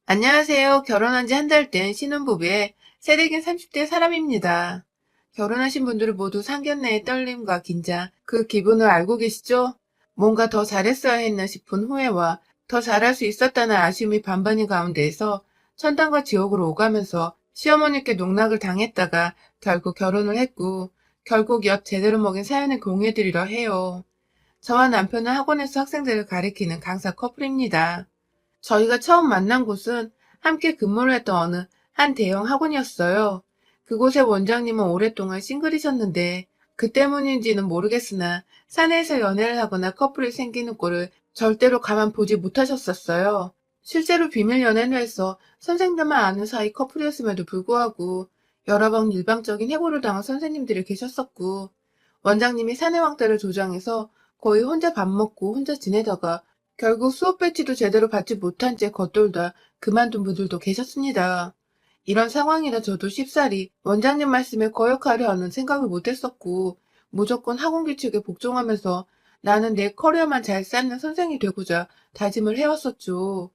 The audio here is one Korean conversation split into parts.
안녕하세요. 결혼한 지 한 달 된 신혼부부의 새내긴 30대 사람입니다. 결혼하신 분들은 모두 상견례의 떨림과 긴장, 그 기분을 알고 계시죠? 뭔가 더 잘했어야 했나 싶은 후회와 더 잘할 수 있었다는 아쉬움이 반반인 가운데에서 천당과 지옥으로 오가면서 시어머니께 농락을 당했다가 결국 결혼을 했고, 결국 엿 제대로 먹인 사연을 공유해드리려 해요. 저와 남편은 학원에서 학생들을 가리키는 강사 커플입니다. 저희가 처음 만난 곳은 함께 근무를 했던 어느 한 대형 학원이었어요. 그곳의 원장님은 오랫동안 싱글이셨는데 그 때문인지는 모르겠으나 사내에서 연애를 하거나 커플이 생기는 꼴을 절대로 가만 보지 못하셨었어요. 실제로 비밀 연애를 해서 선생님들만 아는 사이 커플이었음에도 불구하고 여러 번 일방적인 해고를 당한 선생님들이 계셨었고, 원장님이 사내 왕따를 조장해서 거의 혼자 밥 먹고 혼자 지내다가 결국 수업 배치도 제대로 받지 못한 채 겉돌다 그만둔 분들도 계셨습니다. 이런 상황이라 저도 쉽사리 원장님 말씀에 거역하려 하는 생각을 못했었고, 무조건 학원 규칙에 복종하면서 나는 내 커리어만 잘 쌓는 선생이 되고자 다짐을 해왔었죠.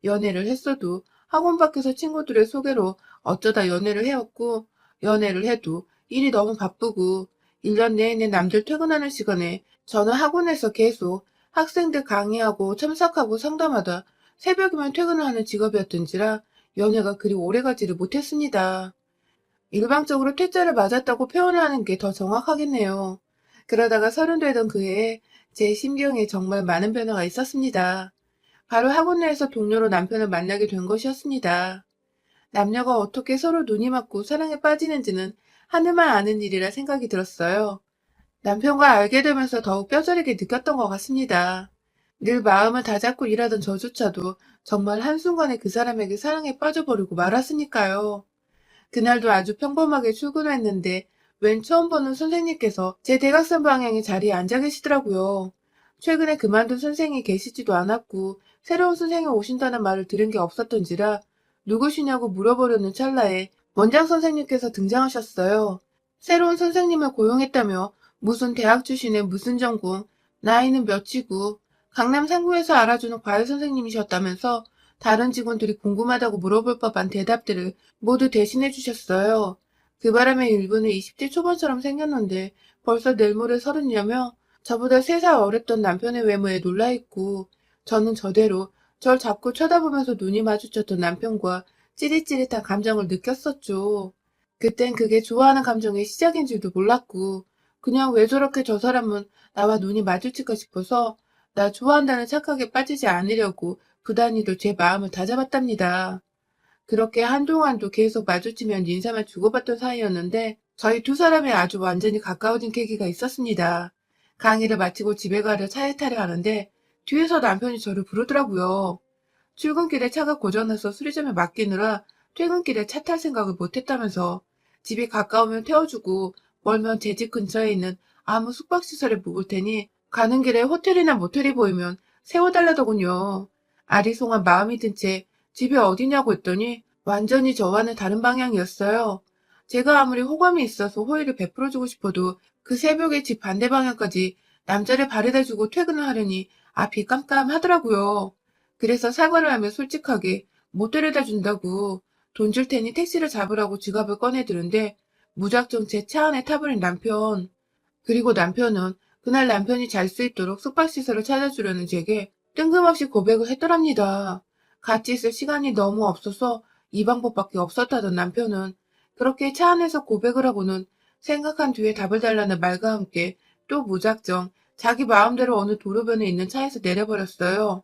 연애를 했어도 학원 밖에서 친구들의 소개로 어쩌다 연애를 해왔고, 연애를 해도 일이 너무 바쁘고 1년 내내 남들 퇴근하는 시간에 저는 학원에서 계속 학생들 강의하고 참석하고 상담하다 새벽이면 퇴근을 하는 직업이었던지라 연애가 그리 오래가지를 못했습니다. 일방적으로 퇴짜를 맞았다고 표현을 하는 게 더 정확하겠네요. 그러다가 30 되던 그 해에 제 심경에 정말 많은 변화가 있었습니다. 바로 학원 내에서 동료로 남편을 만나게 된 것이었습니다. 남녀가 어떻게 서로 눈이 맞고 사랑에 빠지는지는 하늘만 아는 일이라 생각이 들었어요. 남편과 알게 되면서 더욱 뼈저리게 느꼈던 것 같습니다. 늘 마음을 다잡고 일하던 저조차도 정말 한순간에 그 사람에게 사랑에 빠져버리고 말았으니까요. 그날도 아주 평범하게 출근했는데 웬 처음 보는 선생님께서 제 대각선 방향의 자리에 앉아 계시더라고요. 최근에 그만둔 선생이 계시지도 않았고 새로운 선생이 오신다는 말을 들은 게 없었던지라 누구시냐고 물어보려는 찰나에 원장 선생님께서 등장하셨어요. 새로운 선생님을 고용했다며 무슨 대학 출신의 무슨 전공, 나이는 몇이고 강남 상구에서 알아주는 과외 선생님이셨다면서 다른 직원들이 궁금하다고 물어볼 법한 대답들을 모두 대신해 주셨어요. 그 바람에 일부는 20대 초반처럼 생겼는데 벌써 내일 모레 30이라며 저보다 3살 어렸던 남편의 외모에 놀라있고, 저는 저대로 절 자꾸 쳐다보면서 눈이 마주쳤던 남편과 찌릿찌릿한 감정을 느꼈었죠. 그땐 그게 좋아하는 감정의 시작인 줄도 몰랐고, 그냥 왜 저렇게 저 사람은 나와 눈이 마주칠까 싶어서 나 좋아한다는 착각에 빠지지 않으려고 부단히도 제 마음을 다잡았답니다. 그렇게 한동안도 계속 마주치면 인사만 주고받던 사이였는데 저희 두 사람이 아주 완전히 가까워진 계기가 있었습니다. 강의를 마치고 집에 가려 차에 타려 하는데 뒤에서 남편이 저를 부르더라고요. 출근길에 차가 고장나서 수리점에 맡기느라 퇴근길에 차 탈 생각을 못했다면서 집이 가까우면 태워주고 멀면 제 집 근처에 있는 아무 숙박시설에 묵을 테니 가는 길에 호텔이나 모텔이 보이면 세워달라더군요. 아리송한 마음이 든 채 집이 어디냐고 했더니 완전히 저와는 다른 방향이었어요. 제가 아무리 호감이 있어서 호의를 베풀어주고 싶어도 그 새벽에 집 반대 방향까지 남자를 바래다주고 퇴근을 하려니 앞이 깜깜하더라고요. 그래서 사과를 하며 솔직하게 못 데려다 준다고 돈 줄 테니 택시를 잡으라고 지갑을 꺼내드는데 무작정 제 차 안에 타버린 남편. 그리고 남편은 그날 남편이 잘 수 있도록 숙박시설을 찾아주려는 제게 뜬금없이 고백을 했더랍니다. 같이 있을 시간이 너무 없어서 이 방법밖에 없었다던 남편은 그렇게 차 안에서 고백을 하고는 생각한 뒤에 답을 달라는 말과 함께 또 무작정 자기 마음대로 어느 도로변에 있는 차에서 내려버렸어요.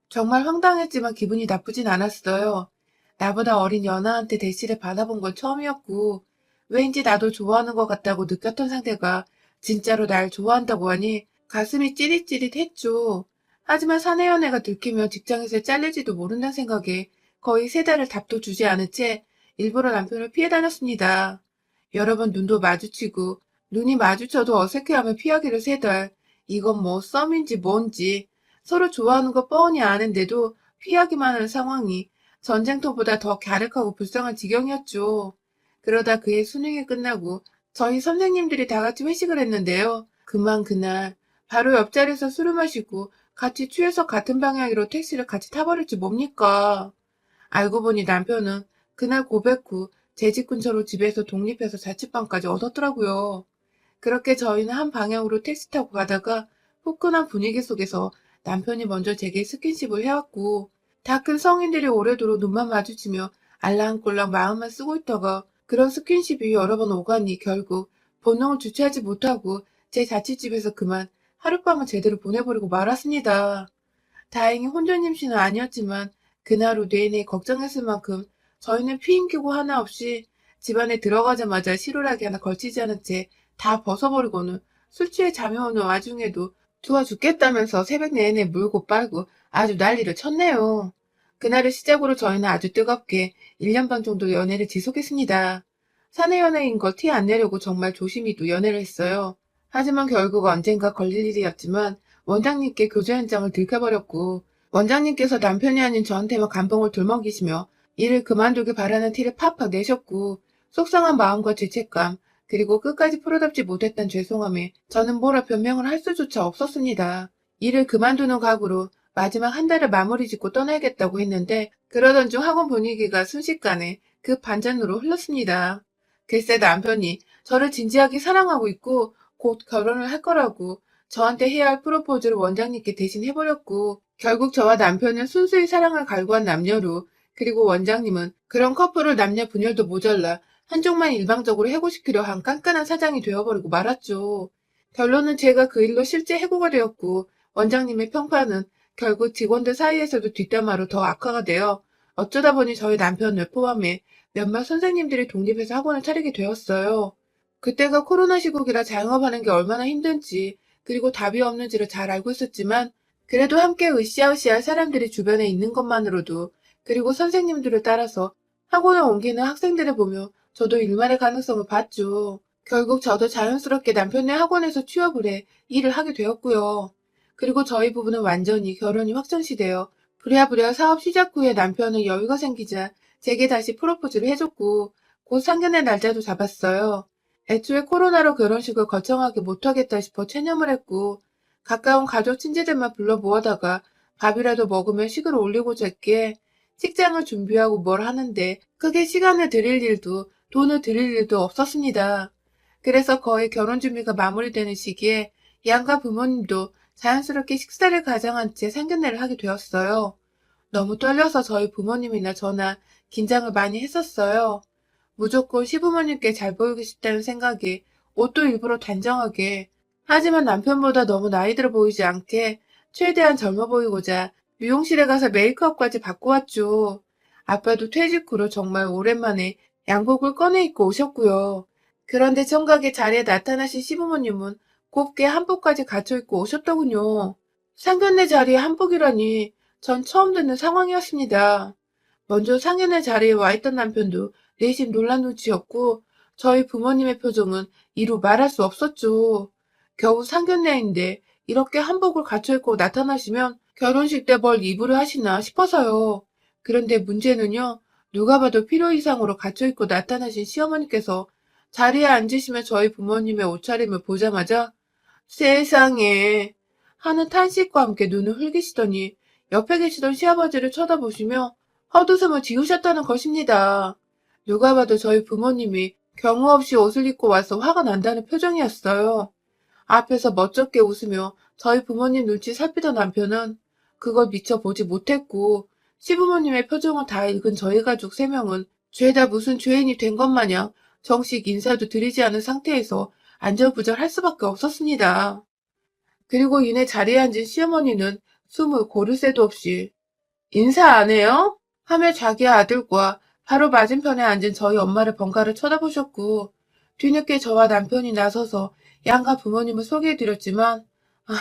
정말 황당했지만 기분이 나쁘진 않았어요. 나보다 어린 연하한테 대시를 받아본 건 처음이었고, 왠지 나도 좋아하는 것 같다고 느꼈던 상대가 진짜로 날 좋아한다고 하니 가슴이 찌릿찌릿했죠. 하지만 사내 연애가 들키면 직장에서 잘릴지도 모른다는 생각에 거의 3달을 답도 주지 않은 채 일부러 남편을 피해 다녔습니다. 여러 번 눈도 마주치고 눈이 마주쳐도 어색해하며 피하기를 3달. 이건 뭐 썸인지 뭔지 서로 좋아하는 거 뻔히 아는데도 피하기만 하는 상황이 전쟁터보다 더 갸륵하고 불쌍한 지경이었죠. 그러다 그해 수능이 끝나고 저희 선생님들이 다 같이 회식을 했는데요. 그날 바로 옆자리에서 술을 마시고 같이 취해서 같은 방향으로 택시를 같이 타버릴지 뭡니까? 알고 보니 남편은 그날 고백 후 제 집 근처로 집에서 독립해서 자취방까지 얻었더라고요. 그렇게 저희는 한 방향으로 택시 타고 가다가 후끈한 분위기 속에서 남편이 먼저 제게 스킨십을 해왔고, 다 큰 성인들이 오래도록 눈만 마주치며 알랑꼴랑 마음만 쓰고 있다가 그런 스킨십이 여러 번 오가니 결국 본능을 주체하지 못하고 제 자취집에서 그만 하룻밤을 제대로 보내버리고 말았습니다. 다행히 혼전 임신은 아니었지만 그날 후 내내 걱정했을 만큼 저희는 피임기고 하나 없이 집안에 들어가자마자 실오라기 하나 걸치지 않은 채 다 벗어버리고는 술 취해 잠이 오는 와중에도 좋아 죽겠다면서 새벽 내내 물고 빨고 아주 난리를 쳤네요. 그날을 시작으로 저희는 아주 뜨겁게 1년 반 정도 연애를 지속했습니다. 사내 연애인 걸 티 안 내려고 정말 조심히 또 연애를 했어요. 하지만 결국 언젠가 걸릴 일이었지만 원장님께 교제 현장을 들켜버렸고, 원장님께서 남편이 아닌 저한테만 감동을 들먹이시며 일을 그만두길 바라는 티를 팍팍 내셨고, 속상한 마음과 죄책감, 그리고 끝까지 풀어답지 못했던 죄송함에 저는 뭐라 변명을 할 수조차 없었습니다. 일을 그만두는 각오로 마지막 한 달을 마무리 짓고 떠나야겠다고 했는데, 그러던 중 학원 분위기가 순식간에 그 반전으로 흘렀습니다. 글쎄 남편이 저를 진지하게 사랑하고 있고 곧 결혼을 할 거라고 저한테 해야 할 프로포즈를 원장님께 대신 해버렸고, 결국 저와 남편은 순수히 사랑을 갈구한 남녀로, 그리고 원장님은 그런 커플을 남녀 분열도 모자라 한쪽만 일방적으로 해고시키려 한 깐깐한 사장이 되어버리고 말았죠. 결론은 제가 그 일로 실제 해고가 되었고, 원장님의 평판은 결국 직원들 사이에서도 뒷담화로 더 악화가 되어 어쩌다 보니 저희 남편을 포함해 몇몇 선생님들이 독립해서 학원을 차리게 되었어요. 그때가 코로나 시국이라 자영업하는 게 얼마나 힘든지, 그리고 답이 없는지를 잘 알고 있었지만 그래도 함께 으쌰으쌰할 사람들이 주변에 있는 것만으로도, 그리고 선생님들을 따라서 학원을 옮기는 학생들을 보며 저도 일만의 가능성을 봤죠. 결국 저도 자연스럽게 남편의 학원에서 취업을 해 일을 하게 되었고요. 그리고 저희 부부는 완전히 결혼이 확정시되어 부랴부랴 사업 시작 후에 남편은 여유가 생기자 제게 다시 프로포즈를 해줬고, 곧 상견례 날짜도 잡았어요. 애초에 코로나로 결혼식을 거창하게 못하겠다 싶어 체념을 했고, 가까운 가족 친지들만 불러 모아다가 밥이라도 먹으며 식을 올리고자 했기에 식장을 준비하고 뭘 하는데 크게 시간을 들일 일도 돈을 들일 일도 없었습니다. 그래서 거의 결혼 준비가 마무리되는 시기에 양가 부모님도 자연스럽게 식사를 가장한 채 상견례를 하게 되었어요. 너무 떨려서 저희 부모님이나 저나 긴장을 많이 했었어요. 무조건 시부모님께 잘 보이고 싶다는 생각에 옷도 일부러 단정하게, 하지만 남편보다 너무 나이 들어 보이지 않게 최대한 젊어 보이고자 미용실에 가서 메이크업까지 받고 왔죠. 아빠도 퇴직 후로 정말 오랜만에 양복을 꺼내 입고 오셨고요. 그런데 청각의 자리에 나타나신 시부모님은 곱게 한복까지 갖춰 입고 오셨더군요. 상견례 자리에 한복이라니 전 처음 듣는 상황이었습니다. 먼저 상견례 자리에 와 있던 남편도 내심 놀란 눈치였고, 저희 부모님의 표정은 이루 말할 수 없었죠. 겨우 상견례인데 이렇게 한복을 갖춰 입고 나타나시면 결혼식 때 뭘 입으려 하시나 싶어서요. 그런데 문제는요, 누가 봐도 필요 이상으로 갖춰 입고 나타나신 시어머니께서 자리에 앉으시며 저희 부모님의 옷차림을 보자마자 세상에 하는 탄식과 함께 눈을 흘기시더니 옆에 계시던 시아버지를 쳐다보시며 헛웃음을 지으셨다는 것입니다. 누가 봐도 저희 부모님이 경우 없이 옷을 입고 와서 화가 난다는 표정이었어요. 앞에서 멋쩍게 웃으며 저희 부모님 눈치 살피던 남편은 그걸 미처 보지 못했고, 시부모님의 표정을 다 읽은 저희 가족 3명은 죄다 무슨 죄인이 된 것 마냥 정식 인사도 드리지 않은 상태에서 안절부절할 수밖에 없었습니다. 그리고 이내 자리에 앉은 시어머니는 숨을 고를 새도 없이 인사 안 해요? 하며 자기 아들과 바로 맞은편에 앉은 저희 엄마를 번갈아 쳐다보셨고, 뒤늦게 저와 남편이 나서서 양가 부모님을 소개해드렸지만, 아,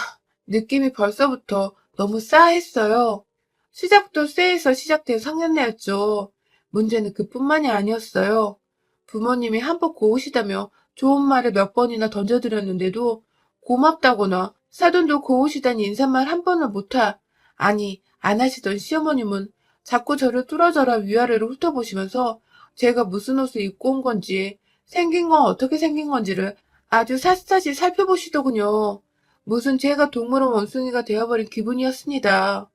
느낌이 벌써부터 너무 싸했어요. 시작부터 쎄해서 시작된 상견례였죠. 문제는 그뿐만이 아니었어요. 부모님이 한복 고우시다며 좋은 말을 몇 번이나 던져드렸는데도 고맙다거나 사돈도 고우시다니 인사말 한 번을 못하, 아니 안 하시던 시어머님은 자꾸 저를 뚫어져라 위아래로 훑어보시면서 제가 무슨 옷을 입고 온 건지, 생긴 건 어떻게 생긴 건지를 아주 샅샅이 살펴보시더군요. 무슨 제가 동물원 원숭이가 되어버린 기분이었습니다.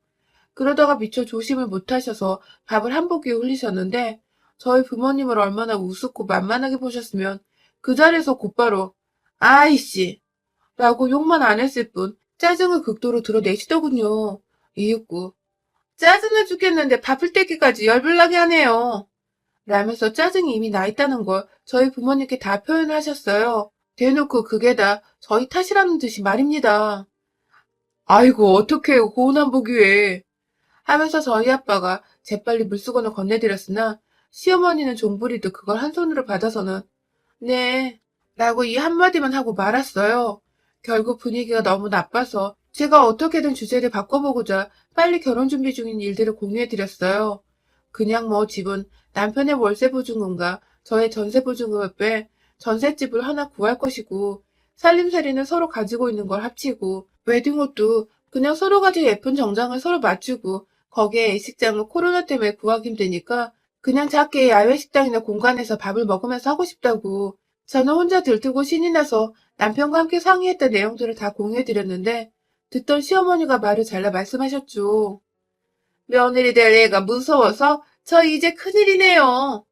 그러다가 미처 조심을 못하셔서 밥을 한복 위에 흘리셨는데 저희 부모님을 얼마나 우습고 만만하게 보셨으면 그 자리에서 곧바로 아이씨 라고 욕만 안 했을 뿐 짜증을 극도로 드러내시더군요. 이윽고 짜증나 죽겠는데 밥을 떼기까지 열불나게 하네요. 라면서 짜증이 이미 나 있다는 걸 저희 부모님께 다 표현하셨어요. 대놓고 그게 다 저희 탓이라는 듯이 말입니다. 아이고 어떡해요 고운한복 위에 하면서 저희 아빠가 재빨리 물수건을 건네드렸으나 시어머니는 종부리듯 그걸 한 손으로 받아서는 네 라고 이 한마디만 하고 말았어요. 결국 분위기가 너무 나빠서 제가 어떻게든 주제를 바꿔보고자 빨리 결혼 준비 중인 일들을 공유해드렸어요. 그냥 뭐 집은 남편의 월세 보증금과 저의 전세 보증금을 빼 전셋집을 하나 구할 것이고 살림살이는 서로 가지고 있는 걸 합치고 웨딩옷도 그냥 서로 가진 예쁜 정장을 서로 맞추고 거기에 예식장은 코로나 때문에 구하기 힘드니까 그냥 작게 야외 식당이나 공간에서 밥을 먹으면서 하고 싶다고 저는 혼자 들뜨고 신이 나서 남편과 함께 상의했던 내용들을 다 공유해드렸는데 듣던 시어머니가 말을 잘라 말씀하셨죠. 며느리 될 애가 무서워서 저 이제 큰일이네요.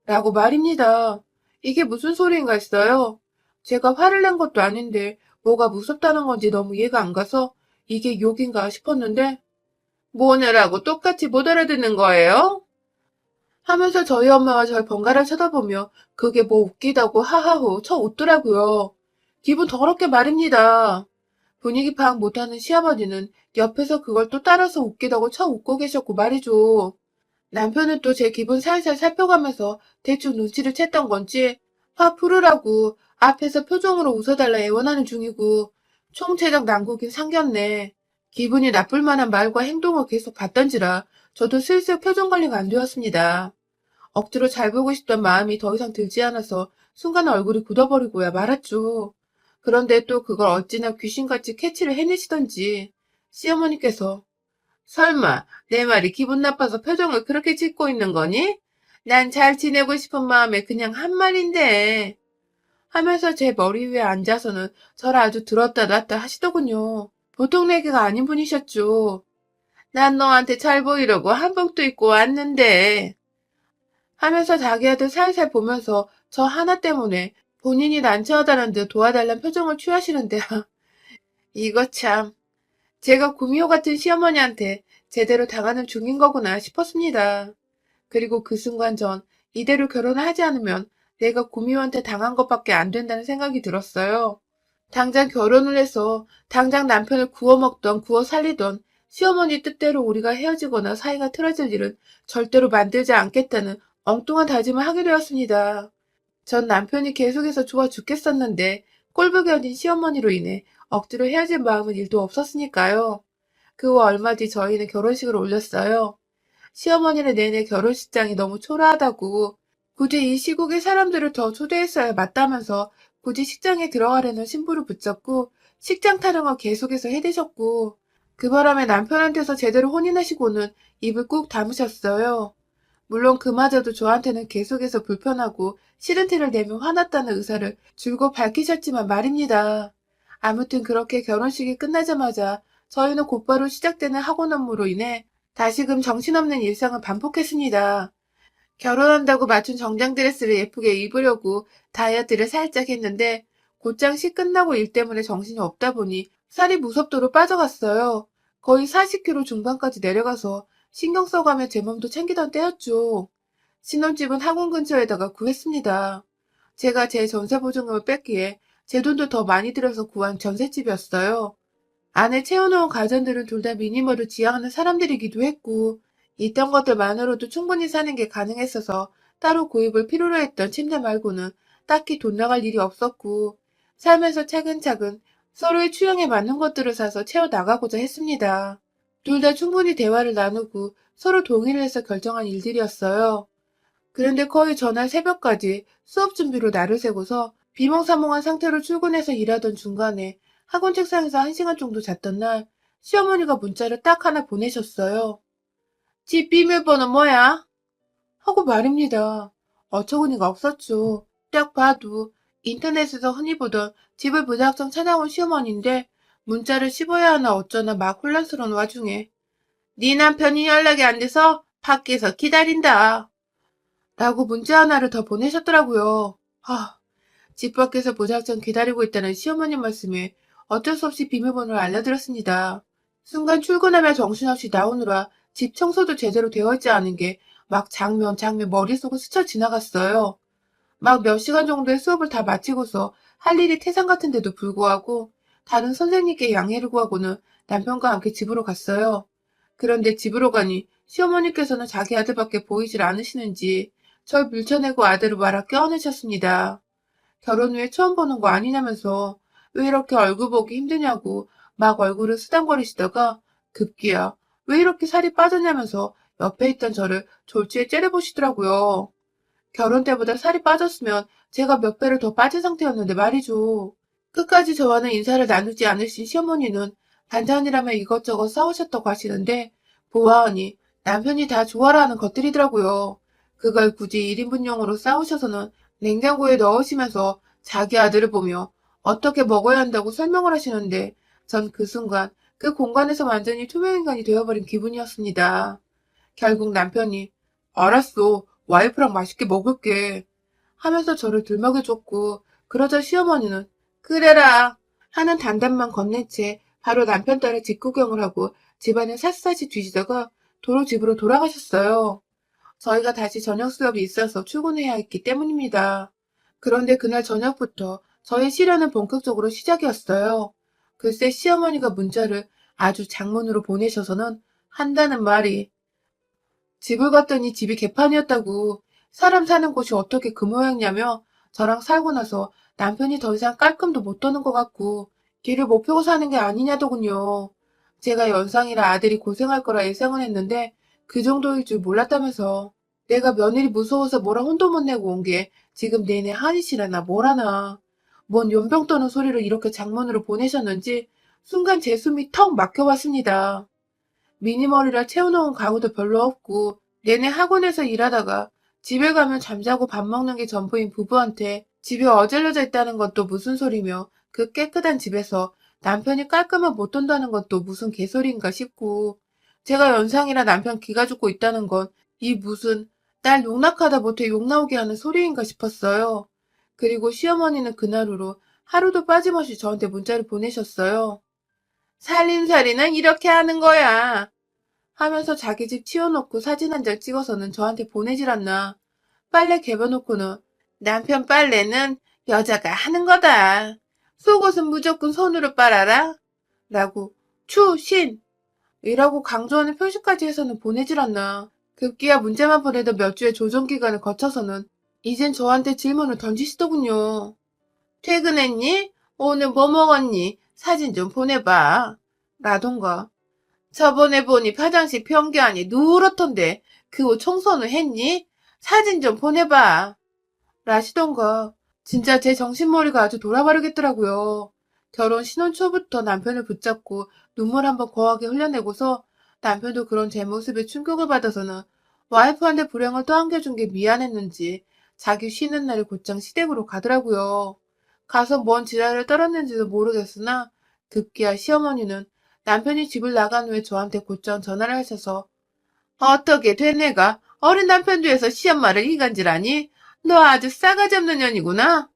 라고 말입니다. 이게 무슨 소리인가 했어요. 제가 화를 낸 것도 아닌데 뭐가 무섭다는 건지 너무 이해가 안 가서 이게 욕인가 싶었는데 뭐냐라고 똑같이 못 알아듣는 거예요? 하면서 저희 엄마가 절 번갈아 쳐다보며 그게 뭐 웃기다고 하하호 쳐 웃더라고요. 기분 더럽게 말입니다. 분위기 파악 못하는 시아버지는 옆에서 그걸 또 따라서 웃기다고 쳐 웃고 계셨고 말이죠. 남편은 또 제 기분 살살 살펴가면서 대충 눈치를 챘던 건지 화 풀으라고 앞에서 표정으로 웃어달라 애원하는 중이고 총체적 난국인 상견례. 기분이 나쁠 만한 말과 행동을 계속 봤던지라 저도 슬슬 표정 관리가 안 되었습니다. 억지로 잘 보고 싶던 마음이 더 이상 들지 않아서 순간 얼굴이 굳어버리고야 말았죠. 그런데 또 그걸 어찌나 귀신같이 캐치를 해내시던지 시어머니께서 설마 내 말이 기분 나빠서 표정을 그렇게 짓고 있는 거니? 난 잘 지내고 싶은 마음에 그냥 한 말인데 하면서 제 머리 위에 앉아서는 저를 아주 들었다 놨다 하시더군요. 보통 내기가 아닌 분이셨죠. 난 너한테 잘 보이려고 한복도 입고 왔는데 하면서 자기 아들 살살 보면서 저 하나 때문에 본인이 난처하다는 듯 도와달란 표정을 취하시는데 이거 참 제가 구미호 같은 시어머니한테 제대로 당하는 중인 거구나 싶었습니다. 그리고 그 순간 전 이대로 결혼을 하지 않으면 내가 구미호한테 당한 것밖에 안 된다는 생각이 들었어요. 당장 결혼을 해서 당장 남편을 구워먹던 구워 살리던 시어머니 뜻대로 우리가 헤어지거나 사이가 틀어질 일은 절대로 만들지 않겠다는 엉뚱한 다짐을 하게 되었습니다. 전 남편이 계속해서 좋아 죽겠었는데 꼴보기 어린 시어머니로 인해 억지로 헤어질 마음은 일도 없었으니까요. 그 후 얼마 뒤 저희는 결혼식을 올렸어요. 시어머니는 내내 결혼식장이 너무 초라하다고 굳이 이 시국의 사람들을 더 초대했어야 맞다면서 굳이 식장에 들어가려는 신부를 붙잡고 식장 타령을 계속해서 해대셨고 그 바람에 남편한테서 제대로 혼인하시고는 입을 꾹 다무셨어요. 물론 그마저도 저한테는 계속해서 불편하고 싫은 티를 내며 화났다는 의사를 줄곧 밝히셨지만 말입니다. 아무튼 그렇게 결혼식이 끝나자마자 저희는 곧바로 시작되는 학원 업무로 인해 다시금 정신없는 일상을 반복했습니다. 결혼한다고 맞춘 정장 드레스를 예쁘게 입으려고 다이어트를 살짝 했는데 곧장 시 끝나고 일 때문에 정신이 없다 보니 살이 무섭도록 빠져갔어요. 거의 40kg 중반까지 내려가서 신경 써가며 제 몸도 챙기던 때였죠. 신혼집은 학원 근처에다가 구했습니다. 제가 제 전세 보증금을 뺐기에 제 돈도 더 많이 들여서 구한 전셋집이었어요. 안에 채워놓은 가전들은 둘 다 미니멀을 지향하는 사람들이기도 했고 있던 것들만으로도 충분히 사는 게 가능했어서 따로 구입을 필요로 했던 침대 말고는 딱히 돈 나갈 일이 없었고 살면서 차근차근 서로의 취향에 맞는 것들을 사서 채워나가고자 했습니다. 둘 다 충분히 대화를 나누고 서로 동의를 해서 결정한 일들이었어요. 그런데 거의 전날 새벽까지 수업 준비로 날을 새고서 비몽사몽한 상태로 출근해서 일하던 중간에 학원 책상에서 1시간 정도 잤던 날 시어머니가 문자를 딱 하나 보내셨어요. 집 비밀번호 뭐야? 하고 말입니다. 어처구니가 없었죠. 딱 봐도 인터넷에서 흔히 보던 집을 무작정 찾아온 시어머니인데 문자를 씹어야 하나 어쩌나 막 혼란스러운 와중에 네 남편이 연락이 안 돼서 밖에서 기다린다. 라고 문자 하나를 더 보내셨더라고요. 집 밖에서 무작정 기다리고 있다는 시어머님 말씀에 어쩔 수 없이 비밀번호를 알려드렸습니다. 순간 출근하며 정신없이 나오느라 집 청소도 제대로 되어 있지 않은 게 막 장면 머릿속을 스쳐 지나갔어요. 막 몇 시간 정도의 수업을 다 마치고서 할 일이 태산 같은데도 불구하고 다른 선생님께 양해를 구하고는 남편과 함께 집으로 갔어요. 그런데 집으로 가니 시어머니께서는 자기 아들밖에 보이질 않으시는지 절 밀쳐내고 아들을 말아 껴안으셨습니다. 결혼 후에 처음 보는 거 아니냐면서 왜 이렇게 얼굴 보기 힘드냐고 막 얼굴을 쓰담거리시다가 급기야 왜 이렇게 살이 빠졌냐면서 옆에 있던 저를 졸지에 째려보시더라고요. 결혼 때보다 살이 빠졌으면 제가 몇 배를 더 빠진 상태였는데 말이죠. 끝까지 저와는 인사를 나누지 않으신 시어머니는 반찬이라며 이것저것 싸우셨다고 하시는데 보아하니 남편이 다 좋아라 하는 것들이더라고요. 그걸 굳이 1인분용으로 싸우셔서는 냉장고에 넣으시면서 자기 아들을 보며 어떻게 먹어야 한다고 설명을 하시는데 전 그 순간 그 공간에서 완전히 투명인간이 되어버린 기분이었습니다. 결국 남편이 알았어. 와이프랑 맛있게 먹을게. 하면서 저를 들먹여줬고 그러자 시어머니는 그래라 하는 단답만 건넨 채 바로 남편 딸의 집구경을 하고 집안을 샅샅이 뒤지다가 도로 집으로 돌아가셨어요. 저희가 다시 저녁 수업이 있어서 출근해야 했기 때문입니다. 그런데 그날 저녁부터 저의 시련은 본격적으로 시작이었어요. 글쎄 시어머니가 문자를 아주 장문으로 보내셔서는 한다는 말이 집을 갔더니 집이 개판이었다고 사람 사는 곳이 어떻게 그 모양이냐며 저랑 살고 나서 남편이 더 이상 깔끔도 못 도는 것 같고 길을 못 펴고 사는 게 아니냐더군요. 제가 연상이라 아들이 고생할 거라 예상은 했는데 그 정도일 줄 몰랐다면서 내가 며느리 무서워서 뭐라 혼도 못 내고 온 게 지금 내내 한이 실하나 뭐라나 뭔 연병 떠는 소리를 이렇게 장문으로 보내셨는지 순간 제 숨이 턱 막혀왔습니다. 미니멀이라 채워놓은 가구도 별로 없고 내내 학원에서 일하다가 집에 가면 잠자고 밥 먹는 게 전부인 부부한테 집이 어질러져 있다는 건 또 무슨 소리며 그 깨끗한 집에서 남편이 깔끔한 못 돈다는 건 또 무슨 개소리인가 싶고 제가 연상이라 남편 기가 죽고 있다는 건 이 무슨 날 용납하다 못해 욕 나오게 하는 소리인가 싶었어요. 그리고 시어머니는 그날 후로 하루도 빠짐없이 저한테 문자를 보내셨어요. 살림살이는 이렇게 하는 거야. 하면서 자기 집 치워놓고 사진 한 장 찍어서는 저한테 보내질 않나. 빨래 개겨놓고는 남편 빨래는 여자가 하는 거다. 속옷은 무조건 손으로 빨아라. 라고 추신! 이라고 강조하는 표시까지 해서는 보내질 않나. 급기야 문자만 보내던 몇 주의 조정기간을 거쳐서는 이젠 저한테 질문을 던지시더군요. 퇴근했니? 오늘 뭐 먹었니? 사진 좀 보내봐. 라던가. 저번에 보니 화장실 변기안이 누렇던데 그거 청소는 했니? 사진 좀 보내봐. 라시던가. 진짜 제 정신머리가 아주 돌아버리겠더라고요. 결혼 신혼 초부터 남편을 붙잡고 눈물 한번 거하게 흘려내고서 남편도 그런 제 모습에 충격을 받아서는 와이프한테 불행을 떠안겨준 게 미안했는지 자기 쉬는 날에 곧장 시댁으로 가더라고요. 가서 뭔 지랄을 떨었는지도 모르겠으나 급기야 시어머니는 남편이 집을 나간 후에 저한테 곧장 전화를 하셔서 어떻게 된 애가 어린 남편 뒤에서 시엄마를 이간질하니? 너 아주 싸가지 없는 년이구나.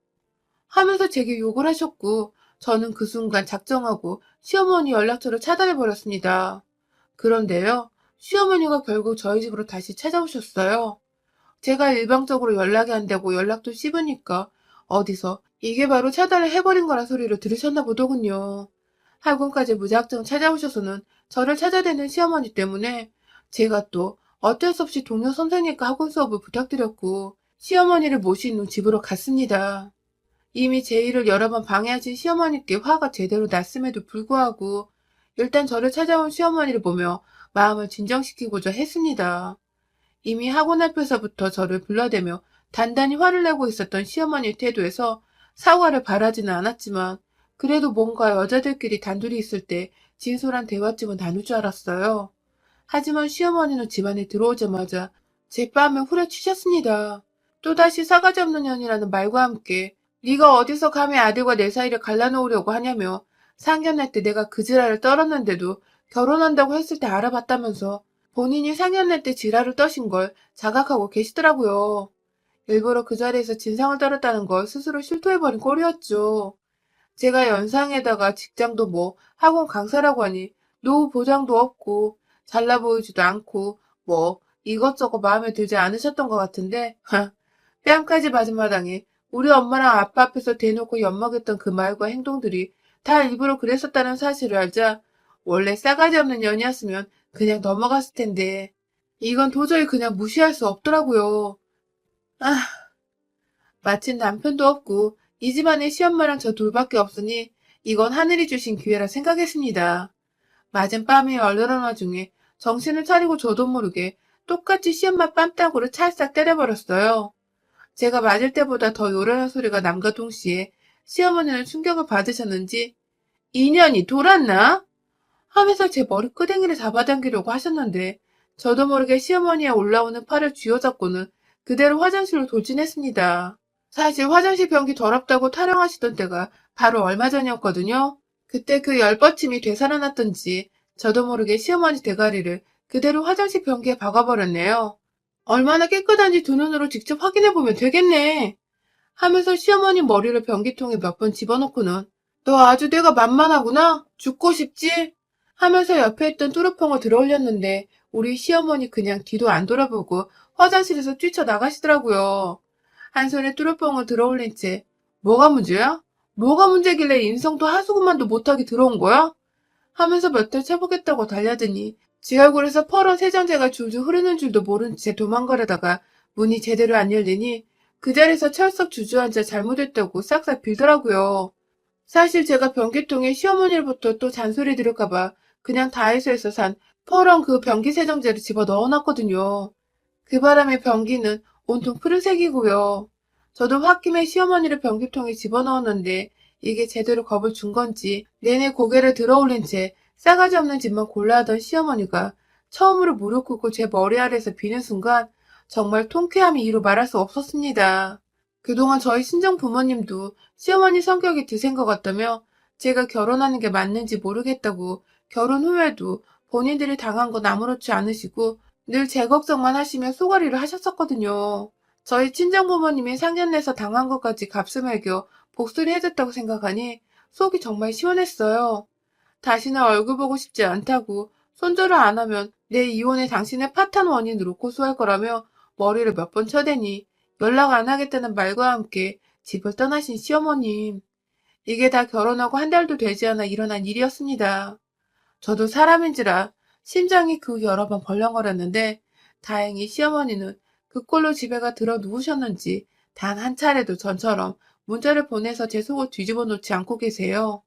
하면서 제게 욕을 하셨고 저는 그 순간 작정하고 시어머니 연락처를 차단해버렸습니다. 그런데요, 시어머니가 결국 저희 집으로 다시 찾아오셨어요. 제가 일방적으로 연락이 안 되고 연락도 씹으니까 어디서 이게 바로 차단을 해버린 거란 소리를 들으셨나 보더군요. 학원까지 무작정 찾아오셔서는 저를 찾아대는 시어머니 때문에 제가 또 어쩔 수 없이 동료 선생님과 학원 수업을 부탁드렸고 시어머니를 모신 후 집으로 갔습니다. 이미 제 일을 여러 번 방해하신 시어머니께 화가 제대로 났음에도 불구하고 일단 저를 찾아온 시어머니를 보며 마음을 진정시키고자 했습니다. 이미 학원 앞에서부터 저를 불러대며 단단히 화를 내고 있었던 시어머니의 태도에서 사과를 바라지는 않았지만 그래도 뭔가 여자들끼리 단둘이 있을 때 진솔한 대화쯤은 나눌 줄 알았어요. 하지만 시어머니는 집안에 들어오자마자 제 뺨을 후려치셨습니다. 또다시 싸가지 없는 년이라는 말과 함께 네가 어디서 감히 아들과 내 사이를 갈라놓으려고 하냐며 상견례 때 내가 그 지랄을 떨었는데도 결혼한다고 했을 때 알아봤다면서 본인이 상견례 때 지랄을 떠신 걸 자각하고 계시더라고요. 일부러 그 자리에서 진상을 떨었다는 걸 스스로 실토해버린 꼴이었죠. 제가 연상에다가 직장도 뭐 학원 강사라고 하니 노후 보장도 없고 잘나 보이지도 않고 뭐 이것저것 마음에 들지 않으셨던 것 같은데 뺨까지 맞은 마당에 우리 엄마랑 아빠 앞에서 대놓고 엿먹였던 그 말과 행동들이 다 일부러 그랬었다는 사실을 알자 원래 싸가지 없는 년이었으면 그냥 넘어갔을 텐데 이건 도저히 그냥 무시할 수 없더라고요. 아, 마침 남편도 없고 이 집안에 시엄마랑 저 둘밖에 없으니 이건 하늘이 주신 기회라 생각했습니다. 맞은 뺨이 얼얼한 와중에 정신을 차리고 저도 모르게 똑같이 시엄마 뺨따구를 찰싹 때려버렸어요. 제가 맞을 때보다 더 요란한 소리가 남과 동시에 시어머니는 충격을 받으셨는지 "인연이 돌았나?" 하면서 제 머리끄댕이를 잡아당기려고 하셨는데 저도 모르게 시어머니의 올라오는 팔을 쥐어잡고는 그대로 화장실로 돌진했습니다. 사실 화장실 변기 더럽다고 타령하시던 때가 바로 얼마 전이었거든요. 그때 그 열뻗침이 되살아났던지 저도 모르게 시어머니 대가리를 그대로 화장실 변기에 박아버렸네요. 얼마나 깨끗한지 두 눈으로 직접 확인해보면 되겠네. 하면서 시어머니 머리를 변기통에 몇 번 집어넣고는 너 아주 내가 만만하구나. 죽고 싶지? 하면서 옆에 있던 뚜루펑을 들어올렸는데 우리 시어머니 그냥 뒤도 안 돌아보고 화장실에서 뛰쳐나가시더라고요. 한 손에 뚜루펑을 들어올린 채 뭐가 문제야? 뭐가 문제길래 인성도 하수구만도 못하게 들어온 거야? 하면서 몇 달 쳐보겠다고 달려드니 제 얼굴에서 퍼런 세정제가 줄줄 흐르는 줄도 모른 채 도망가려다가 문이 제대로 안 열리니 그 자리에서 철썩 주저앉아 잘못했다고 싹싹 빌더라고요. 사실 제가 변기통에 시어머니로부터 또 잔소리 들을까봐 그냥 다이소에서 산 퍼런 그 변기 세정제를 집어 넣어놨거든요. 그 바람에 변기는 온통 푸른색이고요. 저도 홧김에 시어머니를 변기통에 집어넣었는데 이게 제대로 겁을 준 건지 내내 고개를 들어올린 채 싸가지 없는 짓만 골라하던 시어머니가 처음으로 무릎 꿇고 제 머리 아래에서 비는 순간 정말 통쾌함이 이루 말할 수 없었습니다. 그동안 저희 친정 부모님도 시어머니 성격이 드센 것 같다며 제가 결혼하는 게 맞는지 모르겠다고 결혼 후에도 본인들이 당한 건 아무렇지 않으시고 늘 제 걱정만 하시며 소가리를 하셨었거든요. 저희 친정 부모님이 상견례에서 당한 것까지 값을 매겨 복수를 해줬다고 생각하니 속이 정말 시원했어요. 다시는 얼굴 보고 싶지 않다고 손절을 안 하면 내 이혼에 당신의 파탄 원인으로 고소할 거라며 머리를 몇 번 쳐대니 연락 안 하겠다는 말과 함께 집을 떠나신 시어머님. 이게 다 결혼하고 한 달도 되지 않아 일어난 일이었습니다. 저도 사람인지라 심장이 그 여러 번 벌렁거렸는데 다행히 시어머니는 그 꼴로 집에 가 들어 누우셨는지 단 한 차례도 전처럼 문자를 보내서 제 속을 뒤집어 놓지 않고 계세요.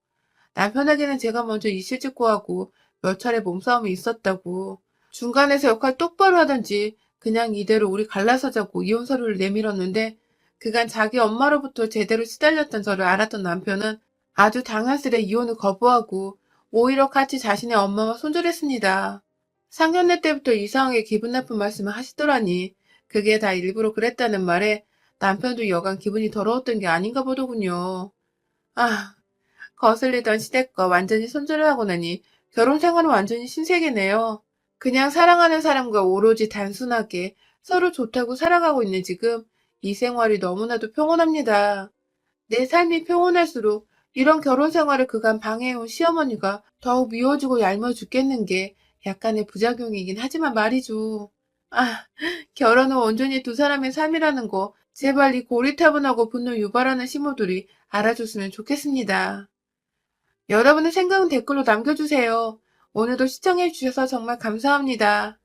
남편에게는 제가 먼저 이실 직고하고 몇 차례 몸싸움이 있었다고 중간에서 역할 똑바로 하든지 그냥 이대로 우리 갈라서 자고 이혼 서류를 내밀었는데 그간 자기 엄마로부터 제대로 시달렸던 저를 알았던 남편은 아주 당연스레 이혼을 거부하고 오히려 같이 자신의 엄마와 손절했습니다. 상견례 때부터 이상하게 기분 나쁜 말씀을 하시더라니 그게 다 일부러 그랬다는 말에 남편도 여간 기분이 더러웠던 게 아닌가 보더군요. 아, 거슬리던 시댁과 완전히 손절을 하고 나니 결혼 생활은 완전히 신세계네요. 그냥 사랑하는 사람과 오로지 단순하게 서로 좋다고 살아가고 있는 지금 이 생활이 너무나도 평온합니다. 내 삶이 평온할수록 이런 결혼 생활을 그간 방해해온 시어머니가 더욱 미워지고 얄미워 죽겠는 게 약간의 부작용이긴 하지만 말이죠. 아, 결혼은 온전히 두 사람의 삶이라는 거 제발 이 고리타분하고 분노 유발하는 시모들이 알아줬으면 좋겠습니다. 여러분의 생각은 댓글로 남겨주세요. 오늘도 시청해주셔서 정말 감사합니다.